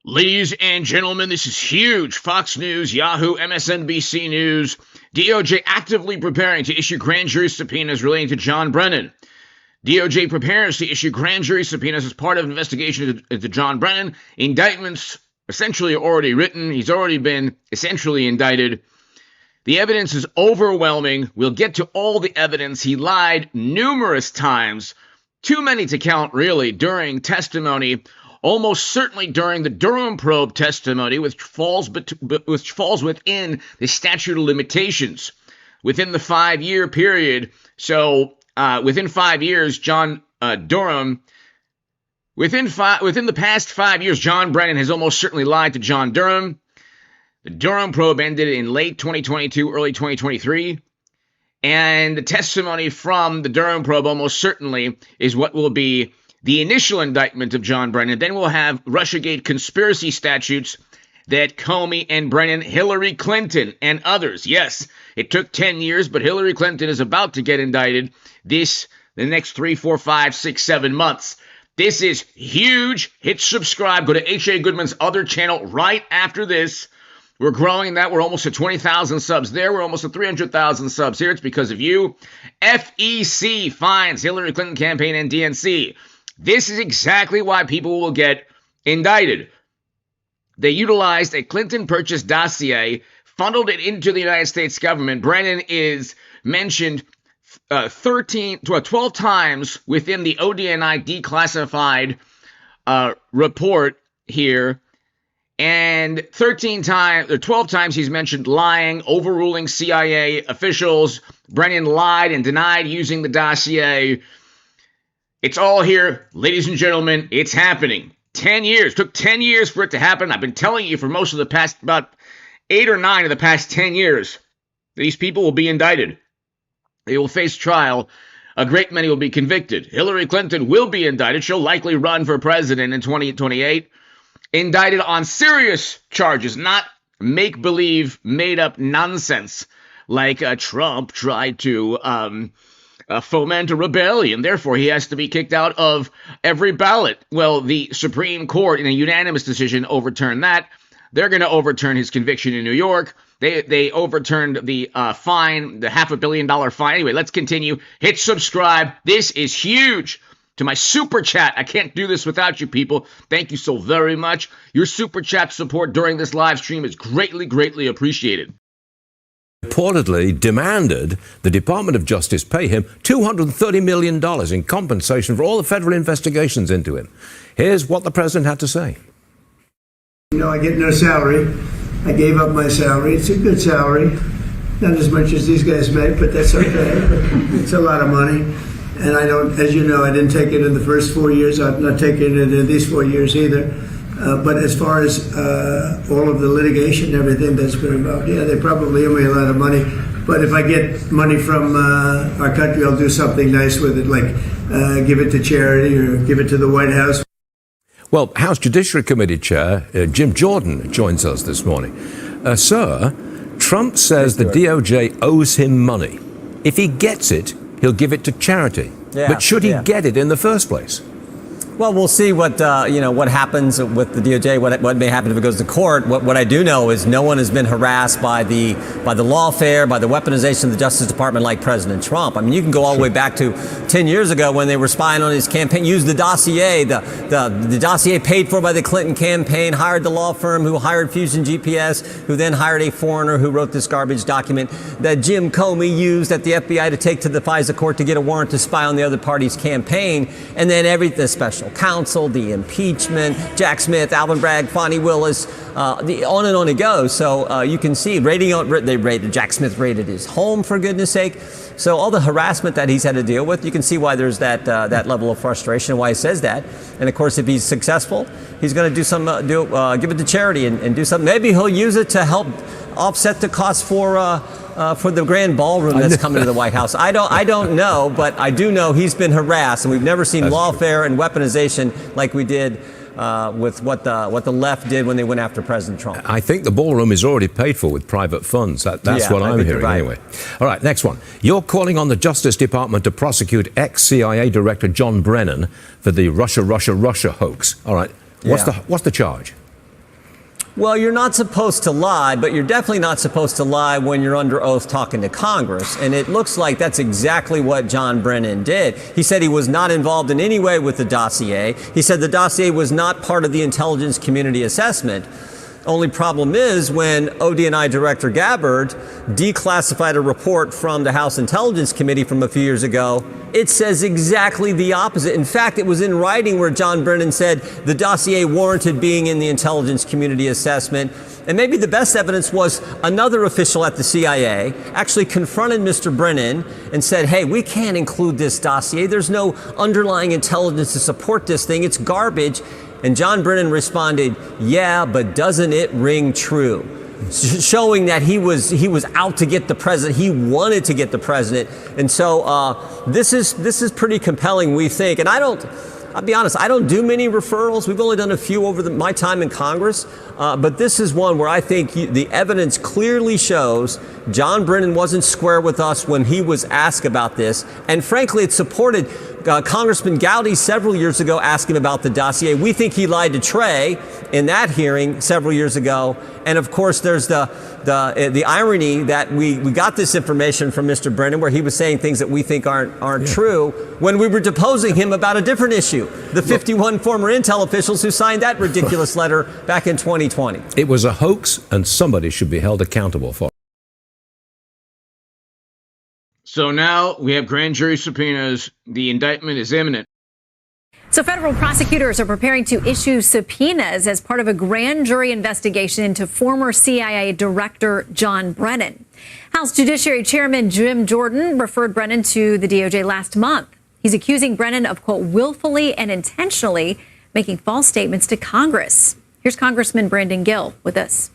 Ladies and gentlemen, this is huge. Fox News, Yahoo, MSNBC News. DOJ actively preparing to issue grand jury subpoenas relating to John Brennan. DOJ prepares to issue grand jury subpoenas as part of an investigation into John Brennan. Indictments essentially already written. He's already been essentially indicted. The evidence is overwhelming. We'll get to all the evidence. He lied numerous times, too many to count really, during testimony. Almost certainly during the Durham probe testimony, which falls within the statute of limitations, within the 5-year period. So within 5 years, John Durham, within the past 5 years, John Brennan has almost certainly lied to John Durham. The Durham probe ended in late 2022, early 2023. And the testimony from the Durham probe almost certainly is what will be the initial indictment of John Brennan. Then we'll have Russiagate conspiracy statutes that Comey and Brennan, Hillary Clinton, and others. Yes, it took 10 years, but Hillary Clinton is about to get indicted the next 3, 4, 5, 6, 7 months. This is huge. Hit subscribe. Go to H.A. Goodman's other channel right after this. We're growing that. We're almost at 20,000 subs there. We're almost at 300,000 subs here. It's because of you. FEC fines Hillary Clinton campaign and DNC. This is exactly why people will get indicted. They utilized a Clinton-purchased dossier, funneled it into the United States government. Brennan is mentioned 12 times within the ODNI declassified report here, and 12 times he's mentioned lying, overruling CIA officials. Brennan lied and denied using the dossier. It's all here, ladies and gentlemen. It's happening. 10 years. Took 10 years for it to happen. I've been telling you for most of the past, about 8 or 9 of the past 10 years, these people will be indicted. They will face trial. A great many will be convicted. Hillary Clinton will be indicted. She'll likely run for president in 2028. Indicted on serious charges, not make-believe, made-up nonsense like Trump tried to foment a rebellion. Therefore, he has to be kicked out of every ballot. Well, the Supreme Court, in a unanimous decision, overturned that. They're going to overturn his conviction in New York. They overturned the fine, the $500 million fine. Anyway, let's continue. Hit subscribe. This is huge. To my super chat, I can't do this without you people. Thank you so very much. Your super chat support during this live stream is greatly, greatly appreciated. Reportedly demanded the Department of Justice pay him $230 million in compensation for all the federal investigations into him. Here's what the president had to say. You know, I get no salary. I gave up my salary. It's a good salary. Not as much as these guys make, but that's okay. It's a lot of money. And I don't, as you know, I didn't take it in the first 4 years. I'm not taking it in these 4 years either. But as far as all of the litigation and everything that's been involved, yeah, they probably owe me a lot of money. But if I get money from our country, I'll do something nice with it, like give it to charity or give it to the White House. Well, House Judiciary Committee Chair Jim Jordan joins us this morning. Sir, Trump says the DOJ owes him money. If he gets it, he'll give it to charity. Yeah, but should he get it in the first place? Well, we'll see what what happens with the DOJ. What may happen if it goes to court. What I do know is no one has been harassed by the lawfare, by the weaponization of the Justice Department like President Trump. I mean, you can go all the way back to 10 years ago when they were spying on his campaign. Used the dossier, the dossier paid for by the Clinton campaign. Hired the law firm who hired Fusion GPS, who then hired a foreigner who wrote this garbage document that Jim Comey used at the FBI to take to the FISA court to get a warrant to spy on the other party's campaign, and then the special counsel, the impeachment, Jack Smith, Alvin Bragg, Fonnie Willis, on and on it goes. So you can see Jack Smith raided his home, for goodness sake. So all the harassment that he's had to deal with, you can see why there's that level of frustration, why he says that. And of course, if he's successful, he's going to do some give it to charity and do something. Maybe he'll use it to help offset the cost for the grand ballroom that's coming to the White House. I don't know, but I do know he's been harassed, and we've never seen lawfare and weaponization like we did with what the left did when they went after President Trump. I think the ballroom is already paid for with private funds. That's what I'm hearing anyway. All right, next one. You're calling on the Justice Department to prosecute ex-CIA Director John Brennan for the Russia hoax. All right, what's the charge? Well, you're not supposed to lie, but you're definitely not supposed to lie when you're under oath talking to Congress. And it looks like that's exactly what John Brennan did. He said he was not involved in any way with the dossier. He said the dossier was not part of the intelligence community assessment. Only problem is when ODNI Director Gabbard declassified a report from the House Intelligence Committee from a few years ago, it says exactly the opposite. In fact, it was in writing where John Brennan said the dossier warranted being in the intelligence community assessment. And maybe the best evidence was another official at the CIA actually confronted Mr. Brennan and said, hey, we can't include this dossier. There's no underlying intelligence to support this thing. It's garbage. And John Brennan responded, yeah, but doesn't it ring true? Showing that he was out to get the president. He wanted to get the president. And so this is pretty compelling, we think. And I'll be honest, I don't do many referrals. We've only done a few over my time in Congress. But this is one where I think the evidence clearly shows John Brennan wasn't square with us when he was asked about this. And frankly, it supported Congressman Gowdy several years ago asking about the dossier. We think he lied to Trey in that hearing several years ago. And of course, there's the irony that we got this information from Mr. Brennan where he was saying things that we think aren't true when we were deposing him about a different issue. The 51 former intel officials who signed that ridiculous letter back in 2020. It was a hoax, and somebody should be held accountable for it. So now we have grand jury subpoenas. The indictment is imminent. So federal prosecutors are preparing to issue subpoenas as part of a grand jury investigation into former CIA Director John Brennan. House Judiciary Chairman Jim Jordan referred Brennan to the DOJ last month. He's accusing Brennan of, quote, willfully and intentionally making false statements to Congress. Here's Congressman Brandon Gill with this.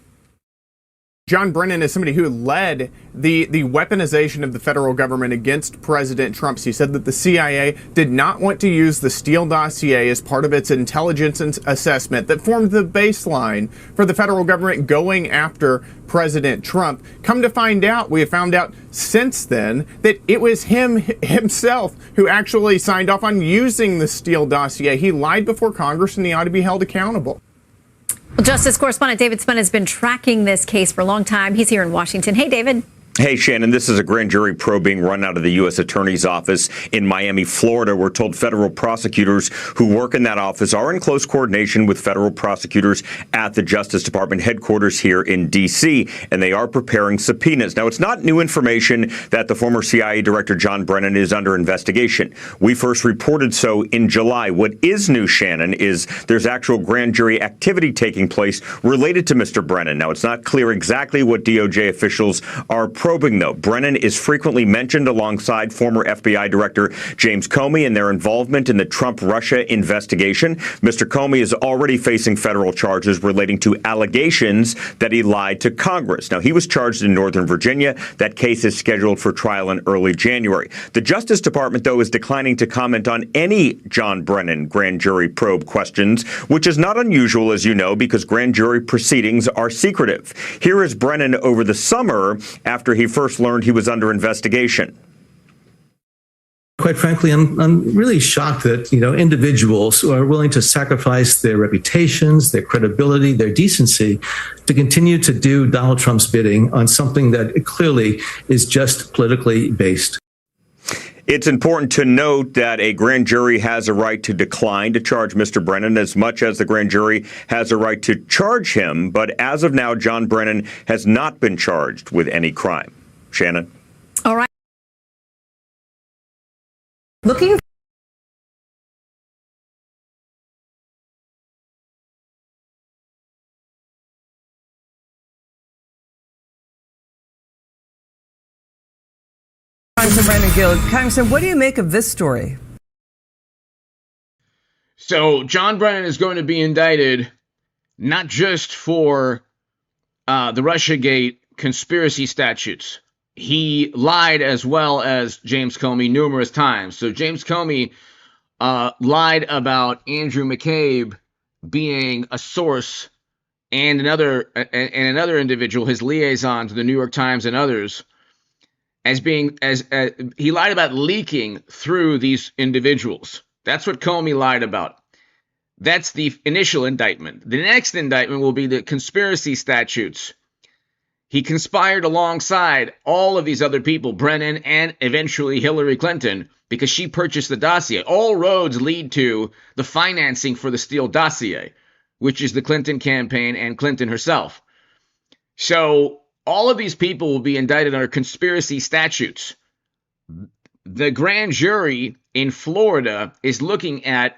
John Brennan is somebody who led the weaponization of the federal government against President Trump. He said that the CIA did not want to use the Steele dossier as part of its intelligence assessment that formed the baseline for the federal government going after President Trump. Come to find out, we have found out since then that it was himself who actually signed off on using the Steele dossier. He lied before Congress and he ought to be held accountable. Well, Justice Correspondent David Spun has been tracking this case for a long time. He's here in Washington. Hey, David. Hey, Shannon, this is a grand jury probe being run out of the U.S. Attorney's Office in Miami, Florida. We're told federal prosecutors who work in that office are in close coordination with federal prosecutors at the Justice Department headquarters here in D.C., and they are preparing subpoenas. Now, it's not new information that the former CIA Director John Brennan is under investigation. We first reported so in July. What is new, Shannon, is there's actual grand jury activity taking place related to Mr. Brennan. Now, it's not clear exactly what DOJ officials are probing, though. Brennan is frequently mentioned alongside former FBI Director James Comey and their involvement in the Trump-Russia investigation. Mr. Comey is already facing federal charges relating to allegations that he lied to Congress. Now, he was charged in Northern Virginia. That case is scheduled for trial in early January. The Justice Department, though, is declining to comment on any John Brennan grand jury probe questions, which is not unusual, as you know, because grand jury proceedings are secretive. Here is Brennan over the summer after he first learned he was under investigation. Quite frankly, I'm really shocked that, individuals who are willing to sacrifice their reputations, their credibility, their decency to continue to do Donald Trump's bidding on something that clearly is just politically based. It's important to note that a grand jury has a right to decline to charge Mr. Brennan as much as the grand jury has a right to charge him. But as of now, John Brennan has not been charged with any crime. Shannon? All right. Looking to Brandon Gill. Congressman, what do you make of this story? So John Brennan is going to be indicted not just for the Russiagate conspiracy statutes. He lied as well as James Comey numerous times. So James Comey lied about Andrew McCabe being a source and another individual, his liaison to the New York Times and others, he lied about leaking through these individuals. That's what Comey lied about. That's the initial indictment. The next indictment will be the conspiracy statutes. He conspired alongside all of these other people, Brennan and eventually Hillary Clinton, because she purchased the dossier. All roads lead to the financing for the Steele dossier, which is the Clinton campaign and Clinton herself. So all of these people will be indicted under conspiracy statutes. The grand jury in Florida is looking at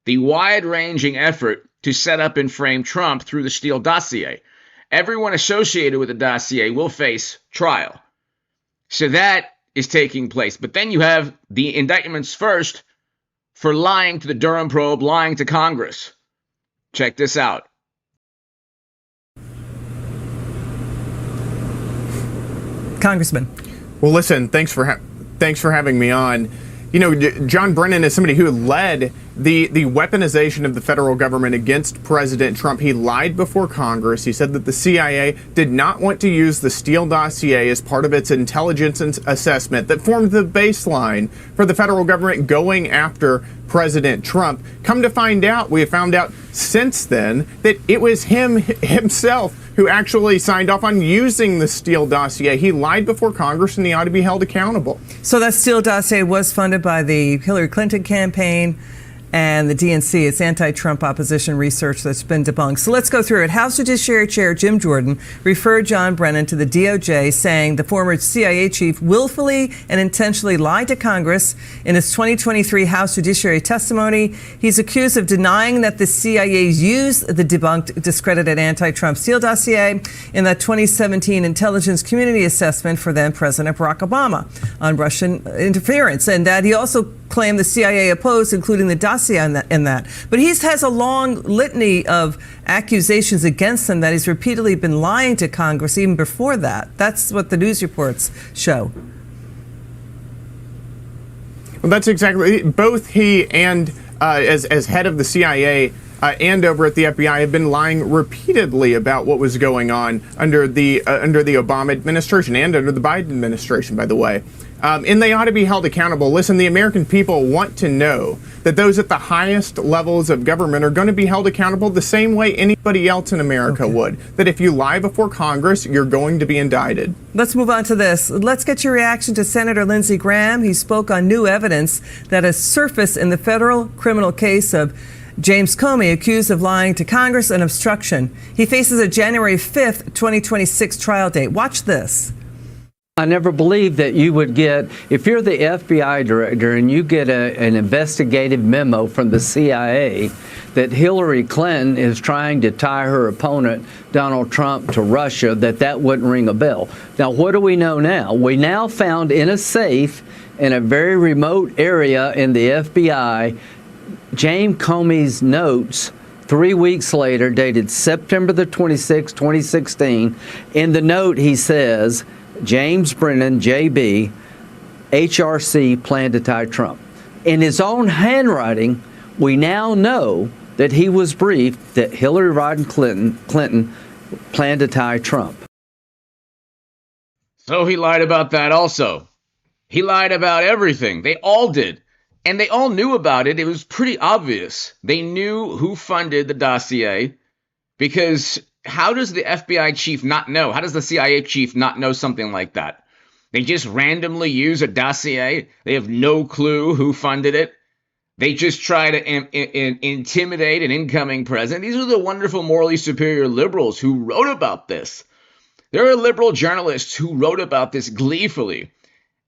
the wide-ranging effort to set up and frame Trump through the Steele dossier. Everyone associated with the dossier will face trial. So that is taking place. But then you have the indictments first for lying to the Durham probe, lying to Congress. Check this out. Congressman. Well, listen, thanks for having me on. You know, John Brennan is somebody who led the weaponization of the federal government against President Trump. He lied before Congress. He said that the CIA did not want to use the Steele dossier as part of its intelligence assessment that formed the baseline for the federal government going after President Trump. Come to find out, we have found out since then that it was himself who actually signed off on using the Steele dossier. He lied before Congress and he ought to be held accountable. So that Steele dossier was funded by the Hillary Clinton campaign and the DNC. It's anti-Trump opposition research that's been debunked. So let's go through it. House Judiciary Chair Jim Jordan referred John Brennan to the DOJ, saying the former CIA chief willfully and intentionally lied to Congress in his 2023 House Judiciary testimony. He's accused of denying that the CIA used the debunked, discredited anti-Trump Steele dossier in that 2017 intelligence community assessment for then President Barack Obama on Russian interference, and that he also claimed the CIA opposed, including the dossier in that. But he has a long litany of accusations against him that he's repeatedly been lying to Congress even before that. That's what the news reports show. Well, that's exactly, both he and as head of the CIA and over at the FBI have been lying repeatedly about what was going on under the Obama administration and under the Biden administration, by the way. And they ought to be held accountable. Listen, the American people want to know that those at the highest levels of government are going to be held accountable the same way anybody else in America would. That if you lie before Congress, you're going to be indicted. Let's move on to this. Let's get your reaction to Senator Lindsey Graham. He spoke on new evidence that has surfaced in the federal criminal case of James Comey, accused of lying to Congress and obstruction. He faces a January 5th, 2026 trial date. Watch this. I never believed that you would get, if you're the FBI director and you get an investigative memo from the CIA that Hillary Clinton is trying to tie her opponent, Donald Trump, to Russia, that wouldn't ring a bell. Now, what do we know now? We now found in a safe in a very remote area in the FBI, James Comey's notes 3 weeks later, dated September the 26th, 2016. In the note, he says, James Brennan, JB, HRC planned to tie Trump. In his own handwriting, we now know that he was briefed that Hillary Rodham Clinton planned to tie Trump. So he lied about that also. He lied about everything. They all did. And they all knew about it. It was pretty obvious. They knew who funded the dossier, because how does the FBI chief not know? How does the CIA chief not know something like that? They just randomly use a dossier. They have no clue who funded it. They just try to intimidate an incoming president. These are the wonderful, morally superior liberals who wrote about this. There are liberal journalists who wrote about this gleefully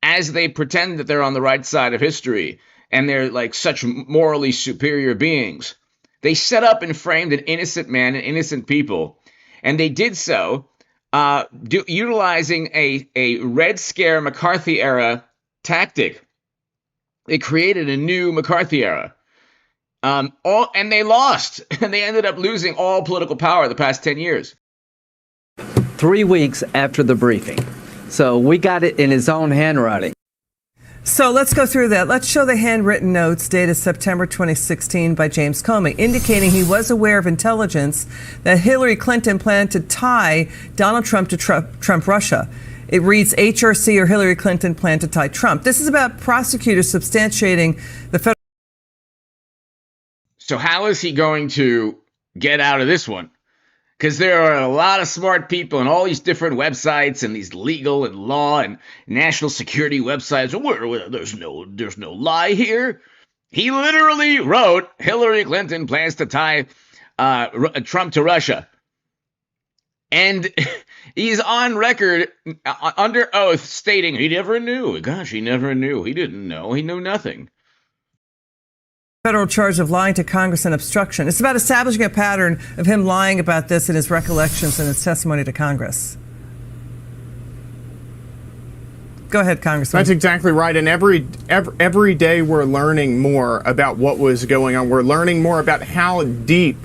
as they pretend that they're on the right side of history and they're like such morally superior beings. They set up and framed an innocent man and innocent people. And they did so utilizing a Red Scare McCarthy-era tactic. They created a new McCarthy era. And they lost. And they ended up losing all political power the past 10 years. 3 weeks after the briefing. So we got it in his own handwriting. So let's go through that. Let's show the handwritten notes dated September 2016 by James Comey, indicating he was aware of intelligence that Hillary Clinton planned to tie Donald Trump to Trump Russia. It reads HRC or Hillary Clinton planned to tie Trump. This is about prosecutors substantiating the federal. So how is he going to get out of this one? Because there are a lot of smart people and all these different websites and these legal and law and national security websites. There's no lie here. He literally wrote Hillary Clinton plans to tie Trump to Russia. And he's on record under oath stating he never knew. Gosh, he never knew. He didn't know. He knew nothing. Federal charge of lying to Congress and obstruction. It's about establishing a pattern of him lying about this in his recollections and his testimony to Congress. Go ahead, Congressman. That's exactly right. And every day we're learning more about what was going on. We're learning more about how deep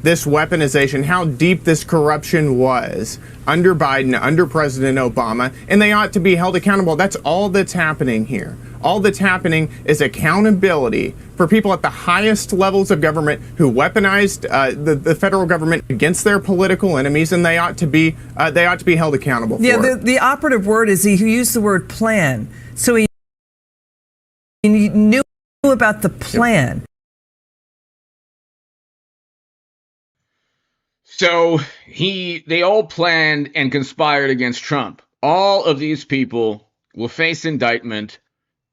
this weaponization, how deep this corruption was under Biden, under President Obama, and they ought to be held accountable. That's all that's happening here. All that's happening is accountability for people at the highest levels of government who weaponized the federal government against their political enemies, and they ought to be held accountable for it. Yeah, the operative word is he used the word plan. So he knew about the plan. So they all planned and conspired against Trump. All of these people will face indictment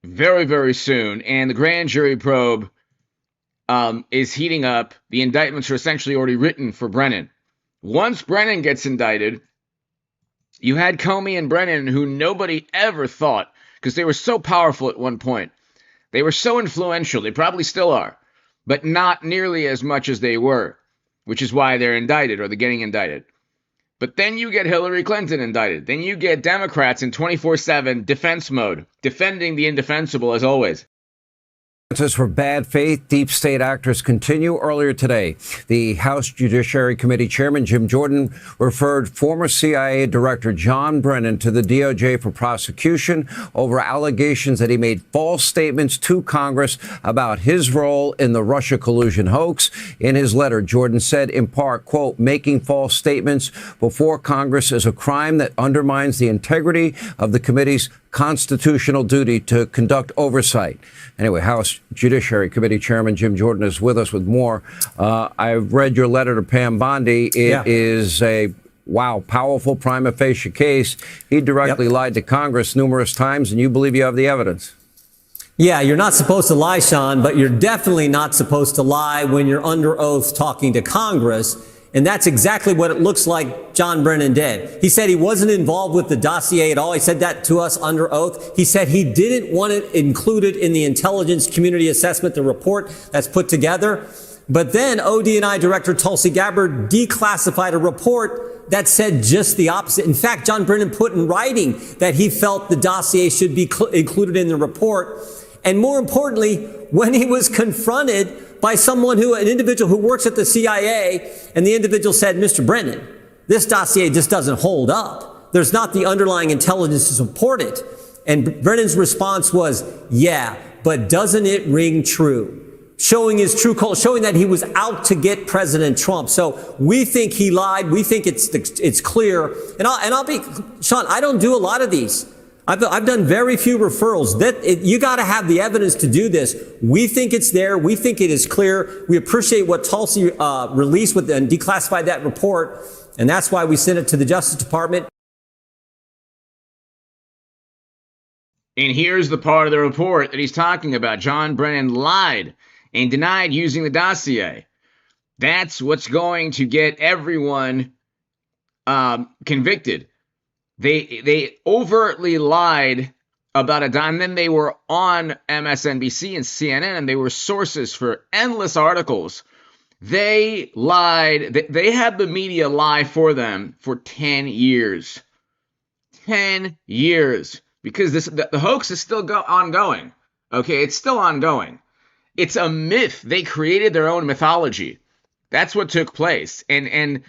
very, very soon, and the grand jury probe is heating up. The indictments are essentially already written for Brennan. Once Brennan gets indicted, you had Comey and Brennan, who nobody ever thought, because they were so powerful at one point. They were so influential. They probably still are, but not nearly as much as they were, which is why they're indicted, or they're getting indicted. But then you get Hillary Clinton indicted. Then you get Democrats in 24/7 defense mode, defending the indefensible as always. For bad faith, deep state actors continue. Earlier today, the House Judiciary Committee Chairman Jim Jordan referred former CIA Director John Brennan to the DOJ for prosecution over allegations that he made false statements to Congress about his role in the Russia collusion hoax. In his letter, Jordan said, in part, quote, making false statements before Congress is a crime that undermines the integrity of the committee's constitutional duty to conduct oversight. Anyway, House Judiciary Committee Chairman Jim Jordan is with us with more. I've read your letter to Pam Bondi. It is a, powerful prima facie case. He directly lied to Congress numerous times, and you believe you have the evidence. Yeah, you're not supposed to lie, Sean, but you're definitely not supposed to lie when you're under oath talking to Congress. And that's exactly what it looks like John Brennan did. He said he wasn't involved with the dossier at all. He said that to us under oath. He said he didn't want it included in the intelligence community assessment, the report that's put together. But then ODNI Director Tulsi Gabbard declassified a report that said just the opposite. In fact, John Brennan put in writing that he felt the dossier should be included in the report. And more importantly, when he was confronted by an individual who works at the CIA, and the individual said, Mr. Brennan, this dossier just doesn't hold up. There's not the underlying intelligence to support it. And Brennan's response was, yeah, but doesn't it ring true? Showing his true color, showing that he was out to get President Trump. So we think he lied. We think it's clear. And I'll be, Sean, I don't do a lot of these. I've done very few referrals. You got to have the evidence to do this. We think it's there. We think it is clear. We appreciate what Tulsi released and declassified that report, and that's why we sent it to the Justice Department. And here's the part of the report that he's talking about. John Brennan lied and denied using the dossier. That's what's going to get everyone convicted. They overtly lied about it, and then they were on MSNBC and CNN, and they were sources for endless articles. They lied. They had the media lie for them for 10 years. 10 years. Because the hoax is still ongoing. Okay, it's still ongoing. It's a myth. They created their own mythology. That's what took place. And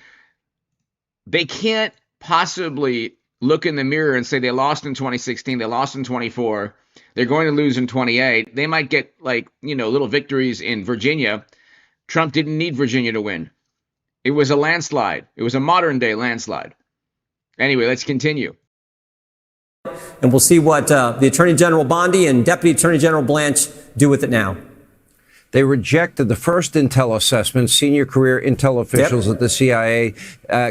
they can't possibly look in the mirror and say they lost in 2016, they lost in 24, they're going to lose in 28. They might get little victories in Virginia. Trump didn't need Virginia to win. It was a landslide. It was a modern day landslide. Anyway, let's continue. And we'll see what the Attorney General Bondi and Deputy Attorney General Blanche do with it now. They rejected the first intel assessment. Senior career intel officials at the CIA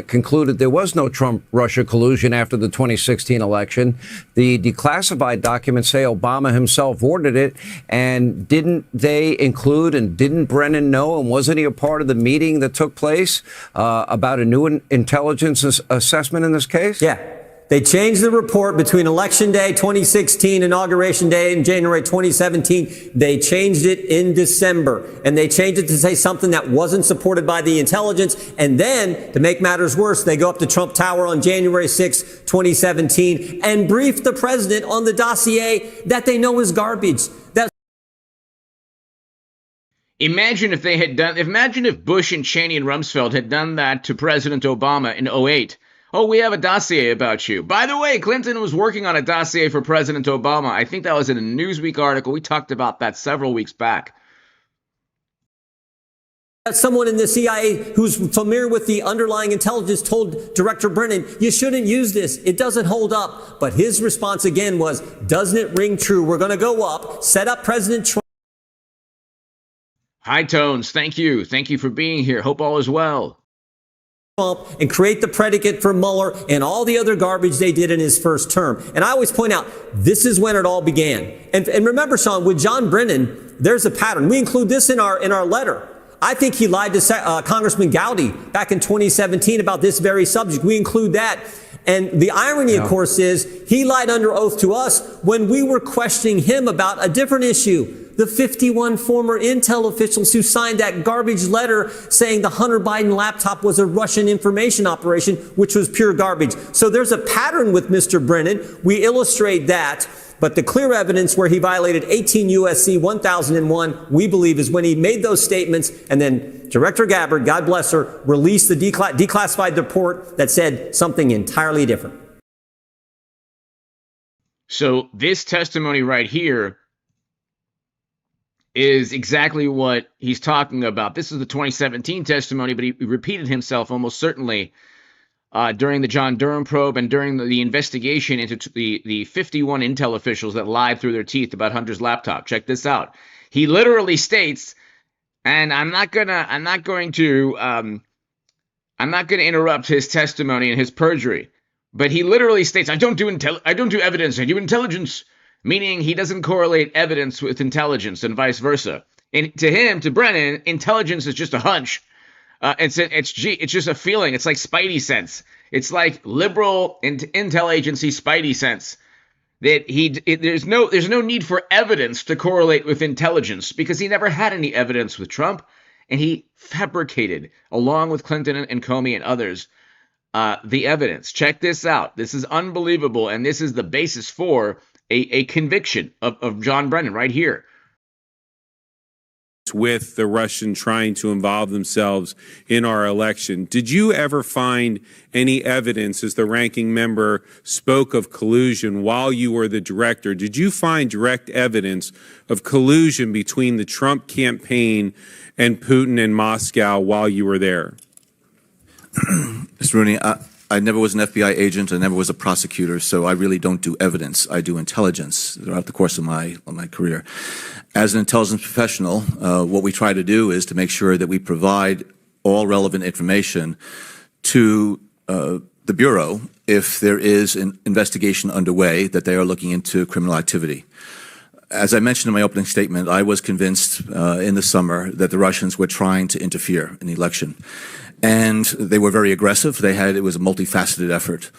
concluded there was no Trump-Russia collusion after the 2016 election. The declassified documents say Obama himself ordered it. And didn't they include, and didn't Brennan know, and wasn't he a part of the meeting that took place about a new intelligence assessment in this case? Yeah. They changed the report between Election Day 2016, Inauguration Day in January 2017. They changed it in December. And they changed it to say something that wasn't supported by the intelligence. And then, to make matters worse, they go up to Trump Tower on January 6, 2017, and brief the president on the dossier that they know is garbage. Imagine if Bush and Cheney and Rumsfeld had done that to President Obama in 2008. Oh, we have a dossier about you. By the way, Clinton was working on a dossier for President Obama. I think that was in a Newsweek article. We talked about that several weeks back. Someone in the CIA who's familiar with the underlying intelligence told Director Brennan, you shouldn't use this. It doesn't hold up. But his response again was, doesn't it ring true? We're going to go up, set up President Trump. High tones. Thank you. Thank you for being here. Hope all is well. And create the predicate for Mueller and all the other garbage they did in his first term. And I always point out, this is when it all began. And remember, Sean, with John Brennan, there's a pattern. We include this in our letter. I think he lied to Congressman Gowdy back in 2017 about this very subject. We include that. And the irony, of course, is he lied under oath to us when we were questioning him about a different issue. The 51 former intel officials who signed that garbage letter saying the Hunter Biden laptop was a Russian information operation, which was pure garbage. So there's a pattern with Mr. Brennan. We illustrate that. But the clear evidence where he violated 18 U.S.C. 1001, we believe, is when he made those statements and then Director Gabbard, God bless her, released the declassified report that said something entirely different. So this testimony right here is exactly what he's talking about. This is the 2017 testimony, but he repeated himself almost certainly during the John Durham probe and during the investigation into the 51 intel officials that lied through their teeth about Hunter's laptop. Check this out. He literally states, and I'm not going to interrupt his testimony and his perjury, but he literally states, I don't do evidence, I do intelligence. Meaning he doesn't correlate evidence with intelligence and vice versa. And to him, to Brennan, intelligence is just a hunch. It's just a feeling. It's like Spidey sense. It's like liberal intel agency Spidey sense. That there's no need for evidence to correlate with intelligence because he never had any evidence with Trump, and he fabricated, along with Clinton and Comey and others, the evidence. Check this out. This is unbelievable, and this is the basis for a conviction of John Brennan right here. With the Russian trying to involve themselves in our election. Did you ever find any evidence, as the ranking member spoke of collusion while you were the director, did you find direct evidence of collusion between the Trump campaign and Putin in Moscow while you were there? Mr. Rooney, I never was an FBI agent. I never was a prosecutor, so I really don't do evidence. I do intelligence throughout the course of my career. As an intelligence professional, what we try to do is to make sure that we provide all relevant information to the Bureau if there is an investigation underway that they are looking into criminal activity. As I mentioned in my opening statement, I was convinced in the summer that the Russians were trying to interfere in the election. And they were very aggressive. It was a multifaceted effort.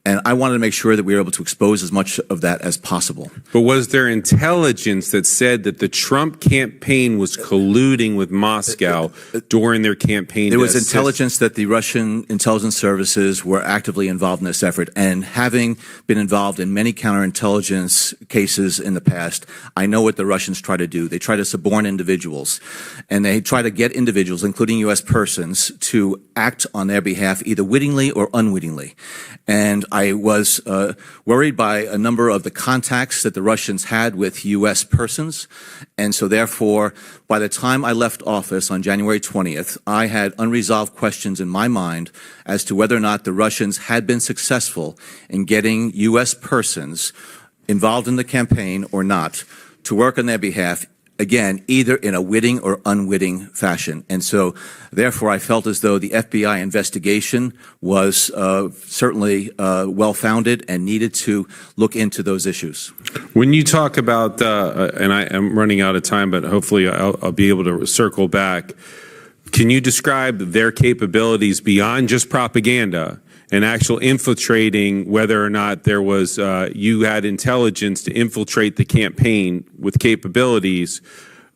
And I wanted to make sure that we were able to expose as much of that as possible. But was there intelligence that said that the Trump campaign was colluding with Moscow during their campaign? There was intelligence that the Russian intelligence services were actively involved in this effort. And having been involved in many counterintelligence cases in the past, I know what the Russians try to do. They try to suborn individuals. And they try to get individuals, including U.S. persons, to act on their behalf either wittingly or unwittingly. And I was worried by a number of the contacts that the Russians had with U.S. persons. And so therefore, by the time I left office on January 20th, I had unresolved questions in my mind as to whether or not the Russians had been successful in getting U.S. persons involved in the campaign or not to work on their behalf, again, either in a witting or unwitting fashion. And so, therefore, I felt as though the FBI investigation was certainly well-founded and needed to look into those issues. When you talk about, and I am running out of time, but hopefully I'll be able to circle back, can you describe their capabilities beyond just propaganda and actual infiltrating, whether or not there was, you had intelligence to infiltrate the campaign with capabilities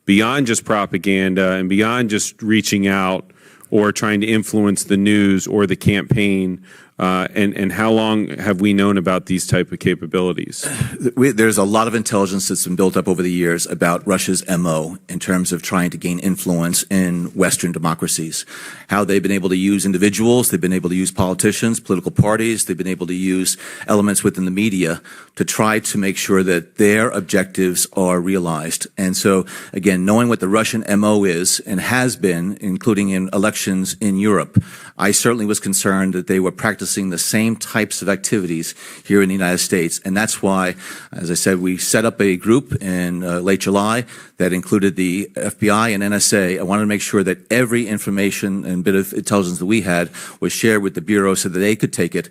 beyond just propaganda and beyond just reaching out or trying to influence the news or the campaign? And how long have we known about these type of capabilities? There's a lot of intelligence that's been built up over the years about Russia's MO in terms of trying to gain influence in Western democracies. How they've been able to use individuals, they've been able to use politicians, political parties, they've been able to use elements within the media to try to make sure that their objectives are realized. And so, again, knowing what the Russian MO is and has been, including in elections in Europe, I certainly was concerned that they were practicing the same types of activities here in the United States. And that's why, as I said, we set up a group in late July that included the FBI and NSA. I wanted to make sure that every information and bit of intelligence that we had was shared with the Bureau so that they could take it.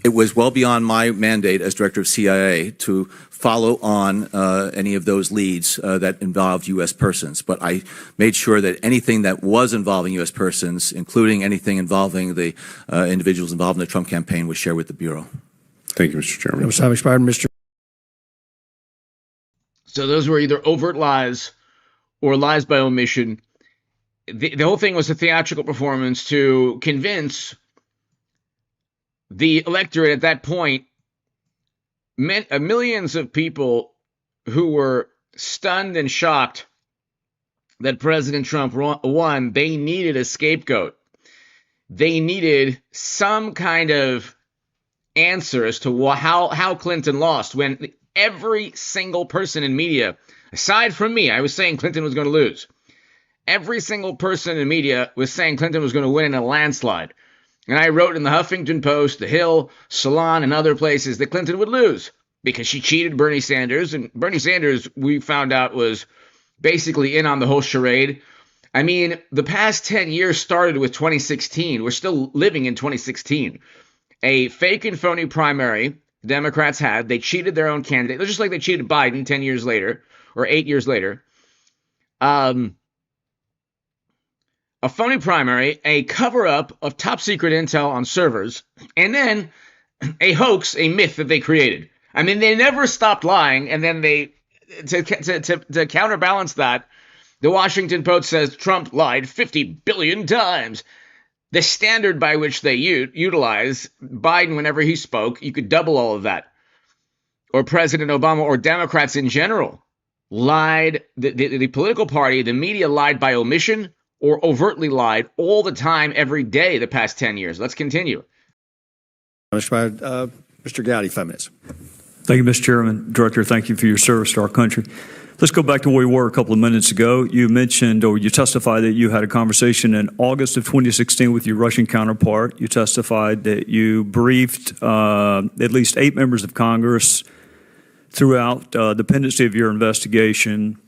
It was well beyond my mandate as director of CIA to follow on any of those leads that involved U.S. persons. But I made sure that anything that was involving U.S. persons, including anything involving the individuals involved in the Trump campaign, was shared with the Bureau. Thank you, Mr. Chairman. Time expired, Mr. So those were either overt lies or lies by omission. The whole thing was a theatrical performance to convince the electorate at that point, millions of people who were stunned and shocked that President Trump won, they needed a scapegoat. They needed some kind of answer as to how Clinton lost, when every single person in media, aside from me, I was saying Clinton was going to lose. Every single person in media was saying Clinton was going to win in a landslide. And I wrote in the Huffington Post, The Hill, Salon, and other places that Clinton would lose because she cheated Bernie Sanders. And Bernie Sanders, we found out, was basically in on the whole charade. I mean, the past 10 years started with 2016. We're still living in 2016. A fake and phony primary the Democrats had. They cheated their own candidate, just like they cheated Biden 10 years later or 8 years later. A phony primary, a cover-up of top-secret intel on servers, and then a hoax, a myth that they created. I mean, they never stopped lying, and then to counterbalance that, the Washington Post says Trump lied 50 billion times. The standard by which they utilize Biden whenever he spoke, you could double all of that. Or President Obama or Democrats in general lied. The political party, the media lied by omission or overtly lied all the time, every day, the past 10 years. Let's continue. Mr. Gowdy, 5 minutes. Thank you, Mr. Chairman. Director, thank you for your service to our country. Let's go back to where we were a couple of minutes ago. You mentioned, or you testified, that you had a conversation in August of 2016 with your Russian counterpart. You testified that you briefed at least 8 members of Congress throughout the pendency of your investigation.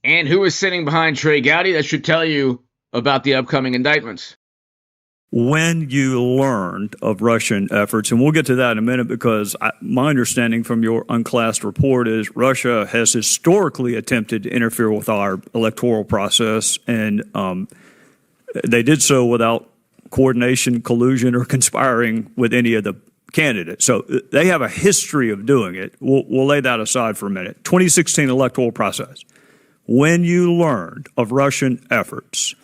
And who is sitting behind Trey Gowdy? That should tell you about the upcoming indictments. When you learned of Russian efforts, and we'll get to that in a minute, because my understanding from your unclassed report is Russia has historically attempted to interfere with our electoral process, and they did so without coordination, collusion, or conspiring with any of the candidates. So they have a history of doing it. We'll lay that aside for a minute. 2016 electoral process. When you learned of Russian efforts,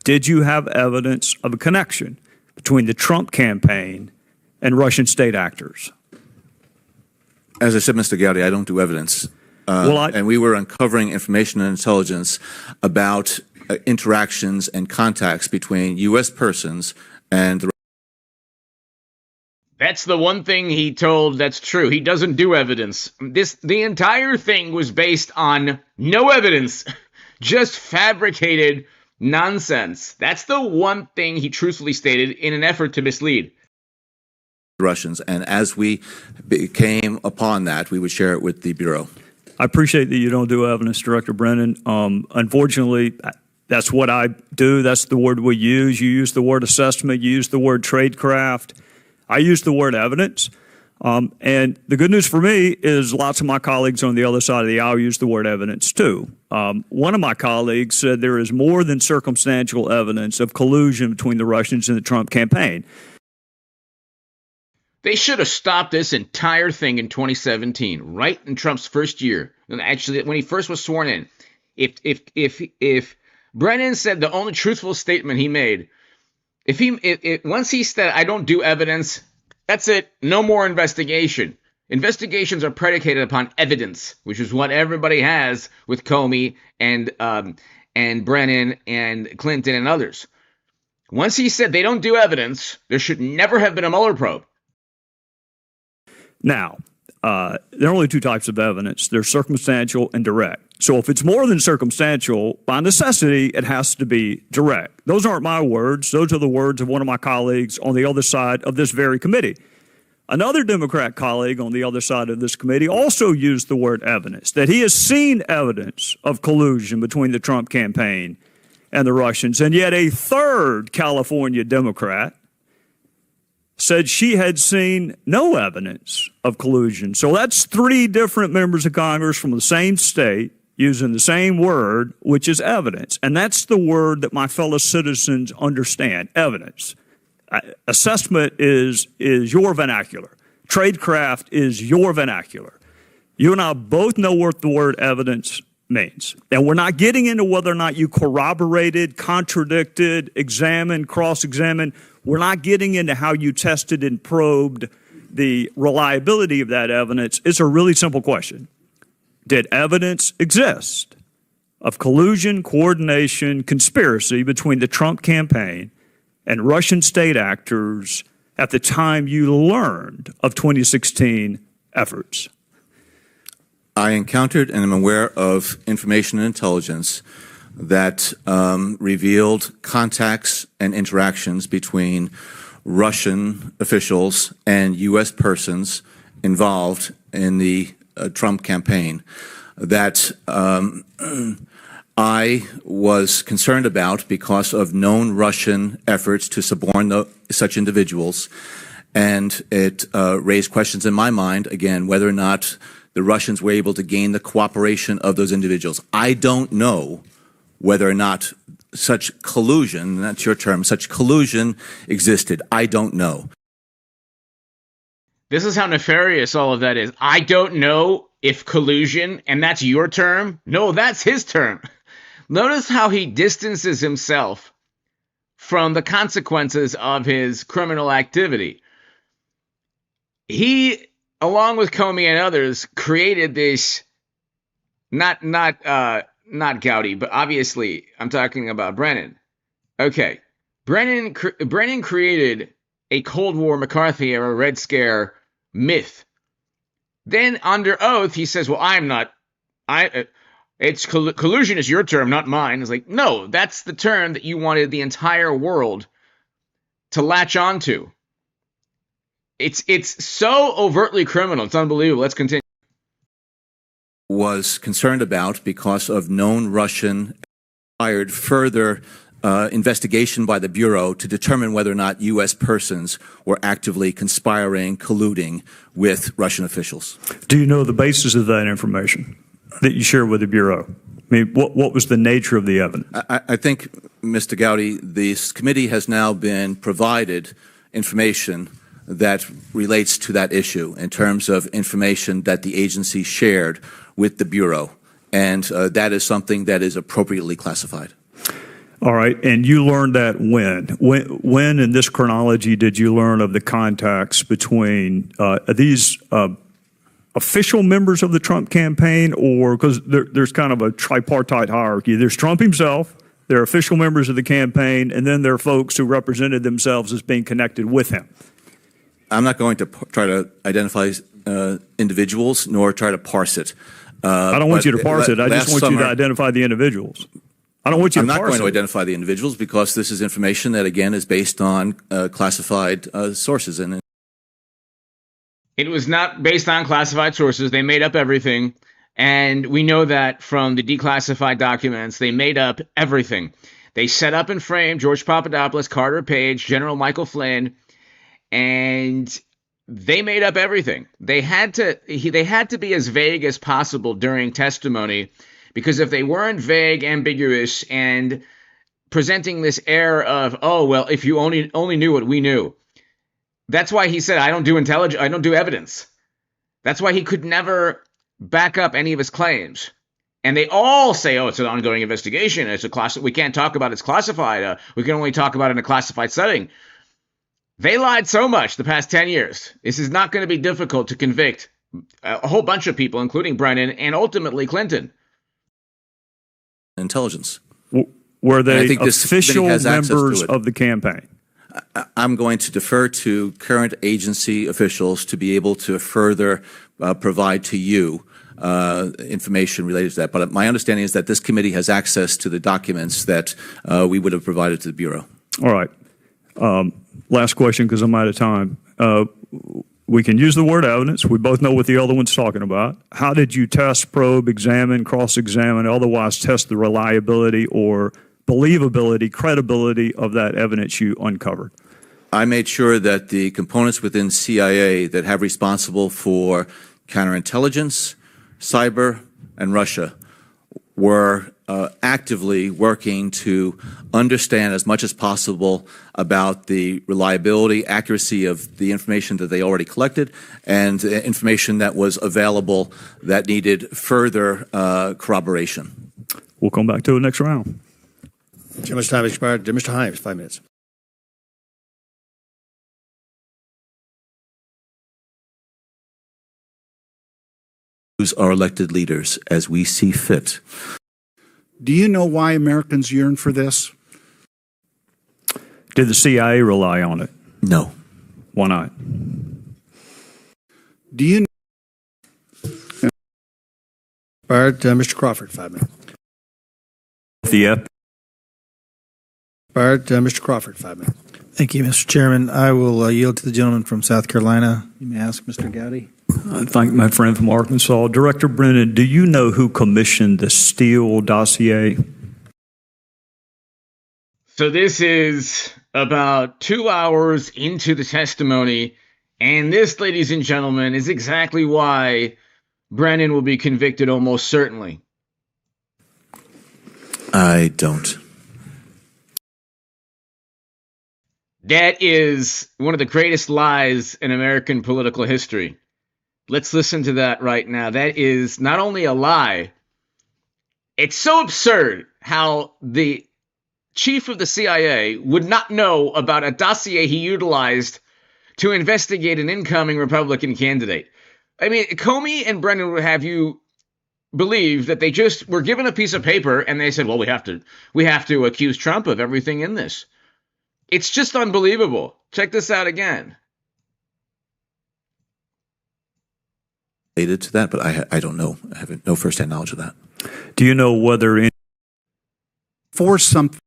did you have evidence of a connection between the Trump campaign and Russian state actors? As I said, Mr. Gowdy, I don't do evidence. And we were uncovering information and intelligence about interactions and contacts between U.S. persons and the. That's the one thing he told that's true. He doesn't do evidence. The entire thing was based on no evidence, just fabricated nonsense. That's the one thing he truthfully stated in an effort to mislead Russians. And as we came upon that, we would share it with the Bureau. I appreciate that you don't do evidence, Director Brennan. Unfortunately, that's what I do. That's the word we use. You use the word assessment. You use the word tradecraft. I use the word evidence. And the good news for me is lots of my colleagues on the other side of the aisle use the word evidence too. One of my colleagues said there is more than circumstantial evidence of collusion between the Russians and the Trump campaign. They should have stopped this entire thing in 2017, right in Trump's first year. And actually, when he first was sworn in, if Brennan said the only truthful statement he made, once he said, "I don't do evidence," that's it. No more investigation. Investigations are predicated upon evidence, which is what everybody has with Comey and Brennan and Clinton and others. Once he said they don't do evidence, there should never have been a Mueller probe. Now, there are only two types of evidence. There's circumstantial and direct. So if it's more than circumstantial, by necessity, it has to be direct. Those aren't my words. Those are the words of one of my colleagues on the other side of this very committee. Another Democrat colleague on the other side of this committee also used the word evidence, that he has seen evidence of collusion between the Trump campaign and the Russians. And yet a third California Democrat said she had seen no evidence of collusion. So that's three different members of Congress from the same state using the same word, which is evidence. And that's the word that my fellow citizens understand, evidence. Assessment is your vernacular. Tradecraft is your vernacular. You and I both know what the word evidence means. And we're not getting into whether or not you corroborated, contradicted, examined, cross-examined. We're not getting into how you tested and probed the reliability of that evidence. It's a really simple question. Did evidence exist of collusion, coordination, conspiracy between the Trump campaign and Russian state actors at the time you learned of 2016 efforts? I encountered and am aware of information and intelligence that revealed contacts and interactions between Russian officials and U.S. persons involved in the Trump campaign that I was concerned about because of known Russian efforts to suborn such individuals. And it raised questions in my mind, again, whether or not the Russians were able to gain the cooperation of those individuals. I don't know whether or not such collusion, that's your term, such collusion existed. I don't know. This is how nefarious all of that is. I don't know if collusion, and that's your term? No, that's his term. Notice how he distances himself from the consequences of his criminal activity. He, along with Comey and others, created this, not Gowdy, but obviously I'm talking about Brennan. Okay, Brennan created a Cold War McCarthy era Red Scare myth. Then under oath he says, "Well, I'm not. It's collusion is your term, not mine." It's like, no, that's the term that you wanted the entire world to latch onto. It's so overtly criminal. It's unbelievable. Let's continue. Was concerned about because of known Russian required further investigation by the Bureau to determine whether or not U.S. persons were actively conspiring, colluding with Russian officials. Do you know the basis of that information that you share with the Bureau? I mean, what was the nature of the evidence? I think, Mr. Gowdy, this committee has now been provided information that relates to that issue in terms of information that the agency shared with the Bureau. And that is something that is appropriately classified. All right. And you learned that when in this chronology did you learn of the contacts between these official members of the Trump campaign, or because there's kind of a tripartite hierarchy. There's Trump himself, there are official members of the campaign, and then there are folks who represented themselves as being connected with him. I'm not going to try to identify individuals nor try to parse it. I don't want you to parse it. I just want you to identify the individuals. I don't want you to parse it. I'm not going to identify the individuals because this is information that, again, is based on classified sources. And it was not based on classified sources. They made up everything. And we know that from the declassified documents, they made up everything. They set up and framed George Papadopoulos, Carter Page, General Michael Flynn, and they made up everything. They had to be as vague as possible during testimony, because if they weren't vague, ambiguous, and presenting this air of, oh, well, if you only knew what we knew. That's why he said, I don't do evidence. That's why he could never back up any of his claims. And they all say, oh, it's an ongoing investigation. We can't talk about it's classified. We can only talk about it in a classified setting. They lied so much the past 10 years. This is not going to be difficult to convict a whole bunch of people, including Brennan and ultimately Clinton. Intelligence. Were they official members of the campaign? I'm going to defer to current agency officials to be able to further provide to you information related to that. But my understanding is that this committee has access to the documents that we would have provided to the Bureau. All right. Last question, because I'm out of time. We can use the word evidence. We both know what the other one's talking about. How did you test, probe, examine, cross-examine, otherwise test the reliability or believability, credibility of that evidence you uncovered? I made sure that the components within CIA that have responsible for counterintelligence, cyber, and Russia were actively working to understand as much as possible about the reliability, accuracy of the information that they already collected, and information that was available that needed further corroboration. We'll come back to the next round. Too much time expired. Mr. Himes, 5 minutes. Our elected leaders as we see fit. Do you know why Americans yearn for this? Did the CIA rely on it? No. Why not? Do you know? Mr. Crawford, 5 minutes. Mr. Crawford, 5 minutes. Thank you, Mr. Chairman. I will yield to the gentleman from South Carolina. You may ask Mr. Gowdy. I thank my friend from Arkansas. Director Brennan, do you know who commissioned the Steele dossier? So this is about 2 hours into the testimony, and this, ladies and gentlemen, is exactly why Brennan will be convicted almost certainly. I don't. That is one of the greatest lies in American political history. Let's listen to that right now. That is not only a lie, it's so absurd how the chief of the CIA would not know about a dossier he utilized to investigate an incoming Republican candidate. I mean, Comey and Brennan would have you believe that they just were given a piece of paper and they said, well, we have to accuse Trump of everything in this. It's just unbelievable. Check this out again. Related to that, but I don't know. I have no firsthand knowledge of that. Do you know whether in for something?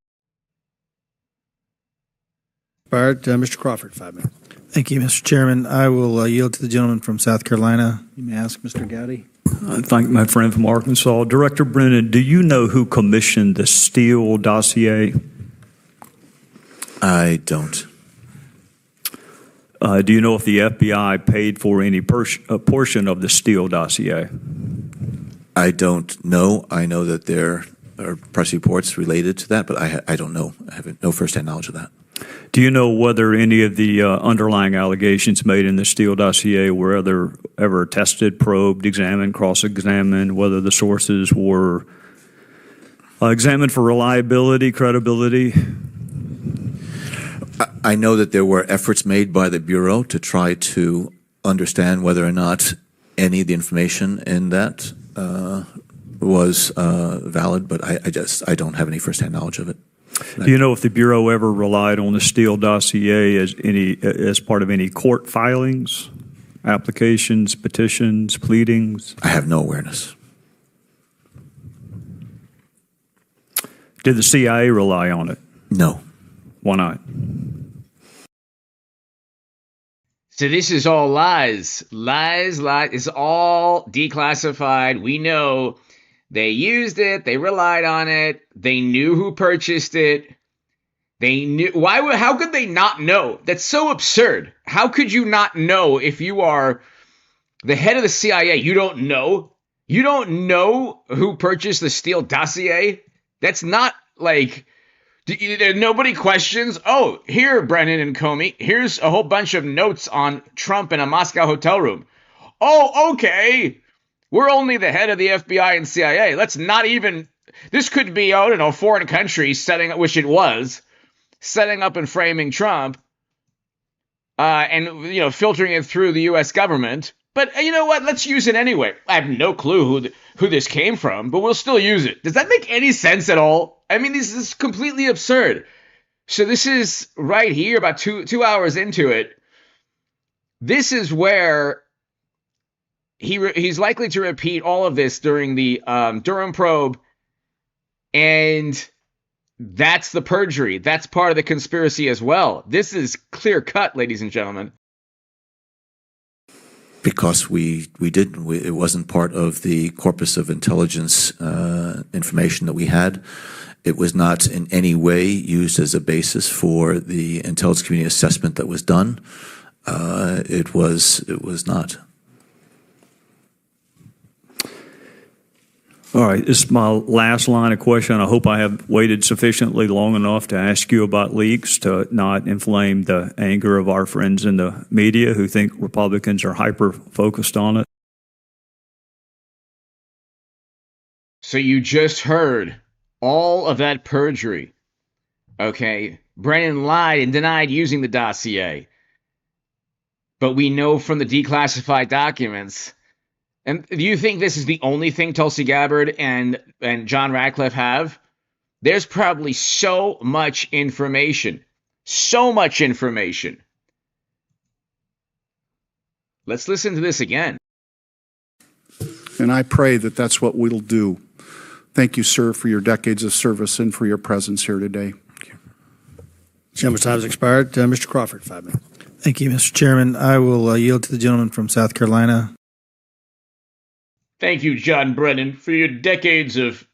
Mr. Crawford, 5 minutes. Thank you, Mr. Chairman. I will yield to the gentleman from South Carolina. You may ask Mr. Gowdy. I thank my friend from Arkansas. Director Brennan, do you know who commissioned the Steele dossier? I don't. Do you know if the FBI paid for any portion of the Steele dossier? I don't know. I know that there are press reports related to that, but I don't know. I have no firsthand knowledge of that. Do you know whether any of the underlying allegations made in the Steele dossier were ever tested, probed, examined, cross-examined, whether the sources were examined for reliability, credibility? I know that there were efforts made by the Bureau to try to understand whether or not any of the information in that was valid, but I don't have any firsthand knowledge of it. Do you know if the Bureau ever relied on the Steele dossier as part of any court filings, applications, petitions, pleadings? I have no awareness. Did the CIA rely on it? No. Why not? So this is all lies. Lies. It's all declassified. We know they used it. They relied on it. They knew who purchased it. They knew. How could they not know? That's so absurd. How could you not know if you are the head of the CIA? You don't know? You don't know who purchased the Steele dossier? That's not like... Nobody questions, oh, here, Brennan and Comey, here's a whole bunch of notes on Trump in a Moscow hotel room. Oh, okay. We're only the head of the FBI and CIA. Let's not even... This could be, I don't know, foreign countries setting up, which it was, setting up and framing Trump and, filtering it through the U.S. government. But you know what? Let's use it anyway. I have no clue who this came from, but we'll still use it. Does that make any sense at all? I mean, this is completely absurd. So this is right here, about two hours into it. This is where he's likely to repeat all of this during the Durham probe, and that's the perjury. That's part of the conspiracy as well. This is clear cut, ladies and gentlemen. Because we didn't. It wasn't part of the corpus of intelligence information that we had. It was not in any way used as a basis for the intelligence community assessment that was done. It was not. All right, this is my last line of question. I hope I have waited sufficiently long enough to ask you about leaks to not inflame the anger of our friends in the media who think Republicans are hyper-focused on it. So you just heard all of that perjury. Okay, Brennan lied and denied using the dossier. But we know from the declassified documents... And do you think this is the only thing Tulsi Gabbard and John Ratcliffe have? There's probably so much information. So much information. Let's listen to this again. And I pray that that's what we'll do. Thank you, sir, for your decades of service and for your presence here today. Gentleman's time has expired. Mr. Crawford, 5 minutes. Thank you, Mr. Chairman. I will yield to the gentleman from South Carolina. Thank you, John Brennan, for your decades of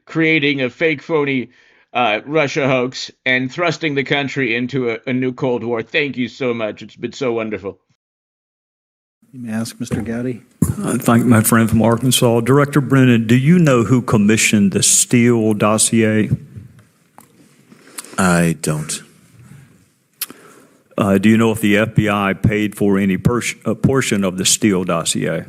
creating a fake, phony Russia hoax and thrusting the country into a new Cold War. Thank you so much. It's been so wonderful. You may ask Mr. Gowdy. I thank my friend from Arkansas. Director Brennan, do you know who commissioned the Steele dossier? I don't. Do you know if the FBI paid for any portion of the Steele dossier?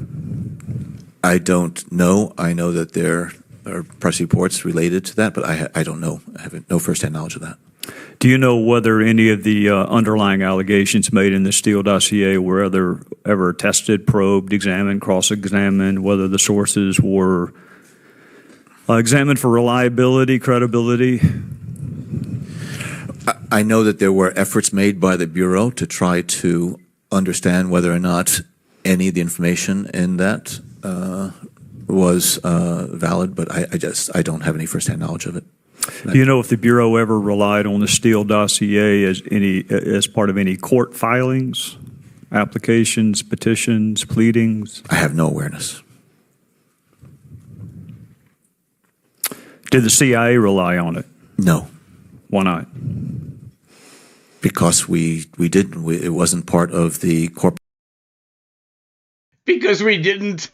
I don't know. I know that there are press reports related to that, but I don't know. I have no firsthand knowledge of that. Do you know whether any of the underlying allegations made in the Steele dossier were ever tested, probed, examined, cross-examined, whether the sources were examined for reliability, credibility? I know that there were efforts made by the Bureau to try to understand whether or not any of the information in that was valid, but I don't have any firsthand knowledge of it. Do you know if the Bureau ever relied on the Steele dossier as part of any court filings, applications, petitions, pleadings? I have no awareness. Did the CIA rely on it? No. Why not? Because we didn't. It wasn't part of the corporate. Because we didn't.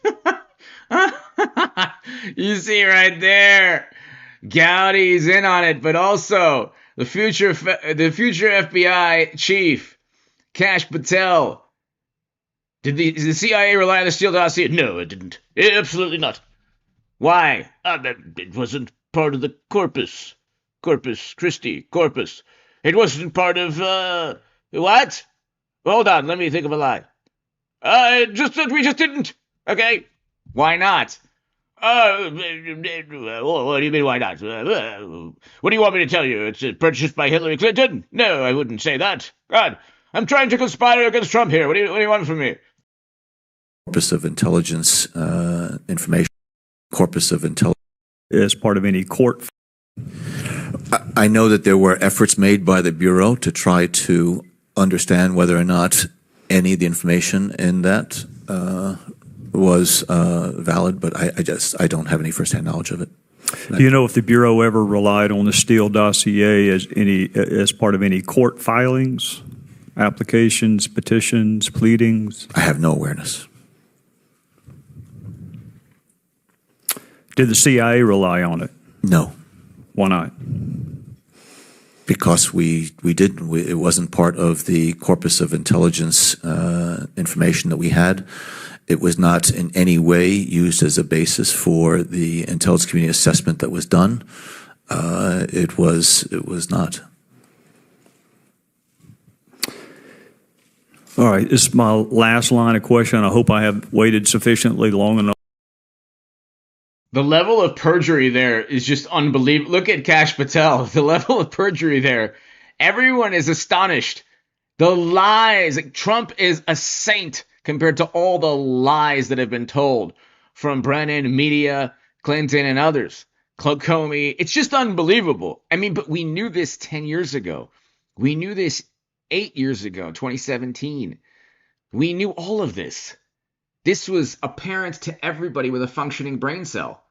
You see right there, Gowdy's in on it, but also the future FBI chief, Kash Patel. Did the CIA rely on the Steele dossier? No, it didn't. Absolutely not. Why? It wasn't part of the Corpus Christi. It wasn't part of what? Hold on, let me think of a lie. Just that we just didn't. Okay. Why not? What do you mean, why not? What do you want me to tell you? It's purchased by Hillary Clinton? No, I wouldn't say that. God, I'm trying to conspire against Trump here. What do you want from me? Corpus of intelligence information. Corpus of intelligence. As part of any court. I know that there were efforts made by the Bureau to try to understand whether or not any of the information in that was valid, but I don't have any firsthand knowledge of it. Do you know if the Bureau ever relied on the Steele dossier as part of any court filings, applications, petitions, pleadings? I have no awareness. Did the CIA rely on it? No. Why not? Because we didn't. It wasn't part of the corpus of intelligence information that we had. It was not in any way used as a basis for the intelligence community assessment that was done. It was not. All right, this is my last line of question. I hope I have waited sufficiently long enough. The level of perjury there is just unbelievable. Look at Kash Patel. The level of perjury there. Everyone is astonished. The lies. Trump is a saint compared to all the lies that have been told from Brennan, media, Clinton, and others. Comey. It's just unbelievable. I mean, but we knew this 10 years ago. We knew this 8 years ago, 2017. We knew all of this. This was apparent to everybody with a functioning brain cell.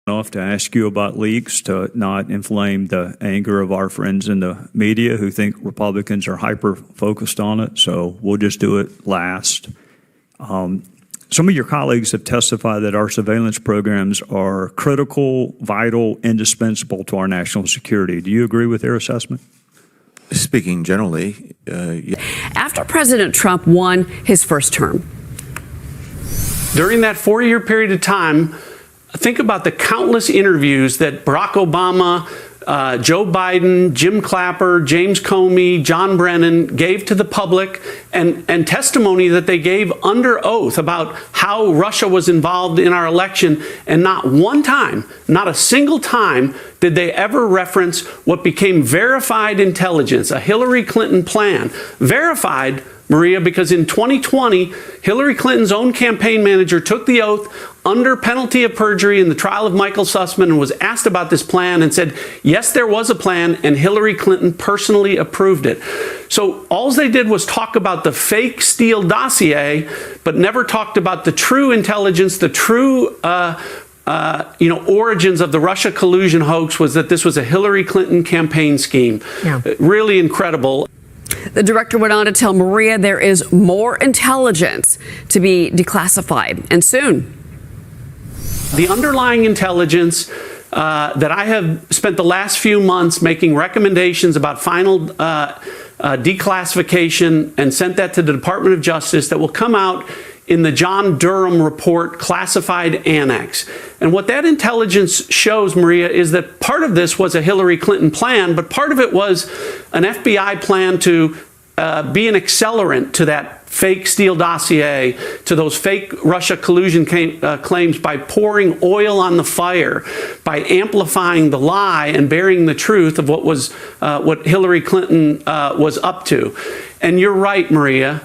Enough to ask you about leaks, to not inflame the anger of our friends in the media who think Republicans are hyper-focused on it, so we'll just do it last. Some of your colleagues have testified that our surveillance programs are critical, vital, indispensable to our national security. Do you agree with their assessment? Speaking generally, yeah. After President Trump won his first term. During that 4-year period of time, think about the countless interviews that Barack Obama, Joe Biden, Jim Clapper, James Comey, John Brennan gave to the public, and testimony that they gave under oath about how Russia was involved in our election. And not one time, not a single time, did they ever reference what became verified intelligence, a Hillary Clinton plan. Verified, Maria, because in 2020, Hillary Clinton's own campaign manager took the oath under penalty of perjury in the trial of Michael Sussman and was asked about this plan and said, yes, there was a plan, and Hillary Clinton personally approved it. So all they did was talk about the fake Steele dossier, but never talked about the true intelligence, the true origins of the Russia collusion hoax, was that this was a Hillary Clinton campaign scheme. Yeah. Really incredible. The director went on to tell Maria there is more intelligence to be declassified, and soon. The underlying intelligence that I have spent the last few months making recommendations about final declassification and sent that to the Department of Justice that will come out in the John Durham report classified annex. And what that intelligence shows, Maria, is that part of this was a Hillary Clinton plan, but part of it was an FBI plan to be an accelerant to that fake Steele dossier, to those fake Russia collusion claims, by pouring oil on the fire, by amplifying the lie and burying the truth of what Hillary Clinton was up to. And you're right, Maria.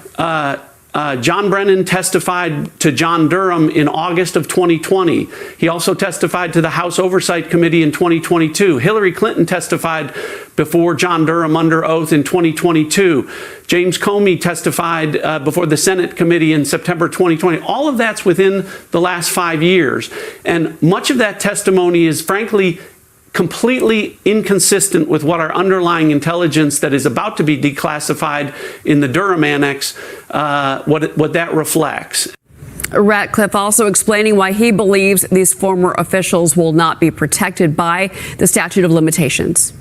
John Brennan testified to John Durham in August of 2020. He also testified to the House Oversight Committee in 2022. Hillary Clinton testified before John Durham under oath in 2022. James Comey testified before the Senate Committee in September 2020. All of that's within the last 5 years. And much of that testimony is, frankly, completely inconsistent with what our underlying intelligence that is about to be declassified in the Durham Annex, what that reflects. Ratcliffe also explaining why he believes these former officials will not be protected by the statute of limitations.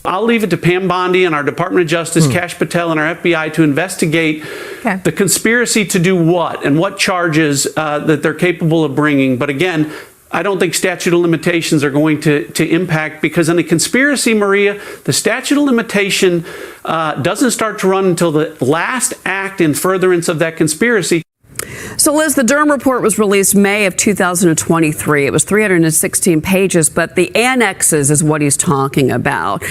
I'll leave it to Pam Bondi and our Department of Justice, Kash Patel, and our FBI to investigate the conspiracy to do what and what charges that they're capable of bringing. But again, I don't think statute of limitations are going to impact, because in a conspiracy, Maria, the statute of limitation doesn't start to run until the last act in furtherance of that conspiracy. So, Liz, the Durham report was released May of 2023. It was 316 pages, but the annexes is what he's talking about.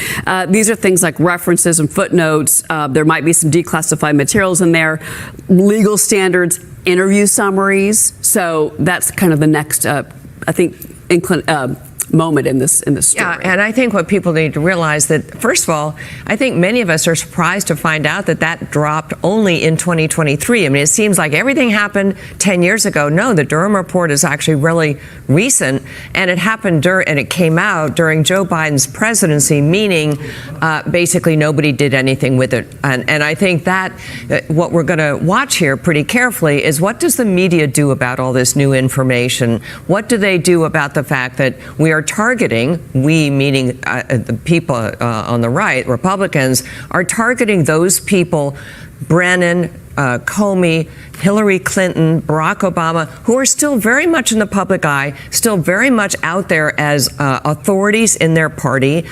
These are things like references and footnotes. There might be some declassified materials in there, legal standards, interview summaries. So that's kind of the next, moment in this story. Yeah, and I think what people need to realize that, first of all, I think many of us are surprised to find out that dropped only in 2023. I mean, it seems like everything happened 10 years ago. No, the Durham report is actually really recent, and it happened and it came out during Joe Biden's presidency, meaning basically nobody did anything with it. And I think that what we're going to watch here pretty carefully is, what does the media do about all this new information? What do they do about the fact that we are targeting, we meaning the people on the right, Republicans, are targeting those people, Brennan, Comey, Hillary Clinton, Barack Obama, who are still very much in the public eye, still very much out there as authorities in their party,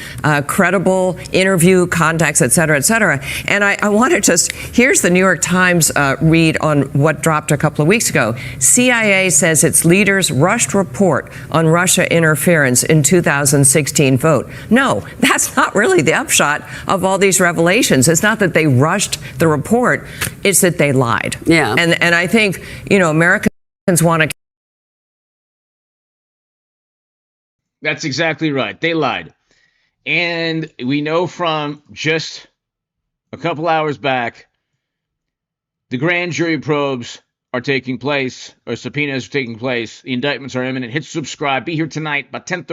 credible interview contacts, et cetera, et cetera. And I want to just, here's the New York Times read on what dropped a couple of weeks ago. CIA says its leaders rushed report on Russia interference in 2016 vote. No, that's not really the upshot of all these revelations. It's not that they rushed the report, it's that they lied. Yeah. And I think, Americans want to. That's exactly right. They lied. And we know from just a couple hours back, the grand jury probes are taking place, or subpoenas are taking place. The indictments are imminent. Hit subscribe. Be here tonight about 10:30.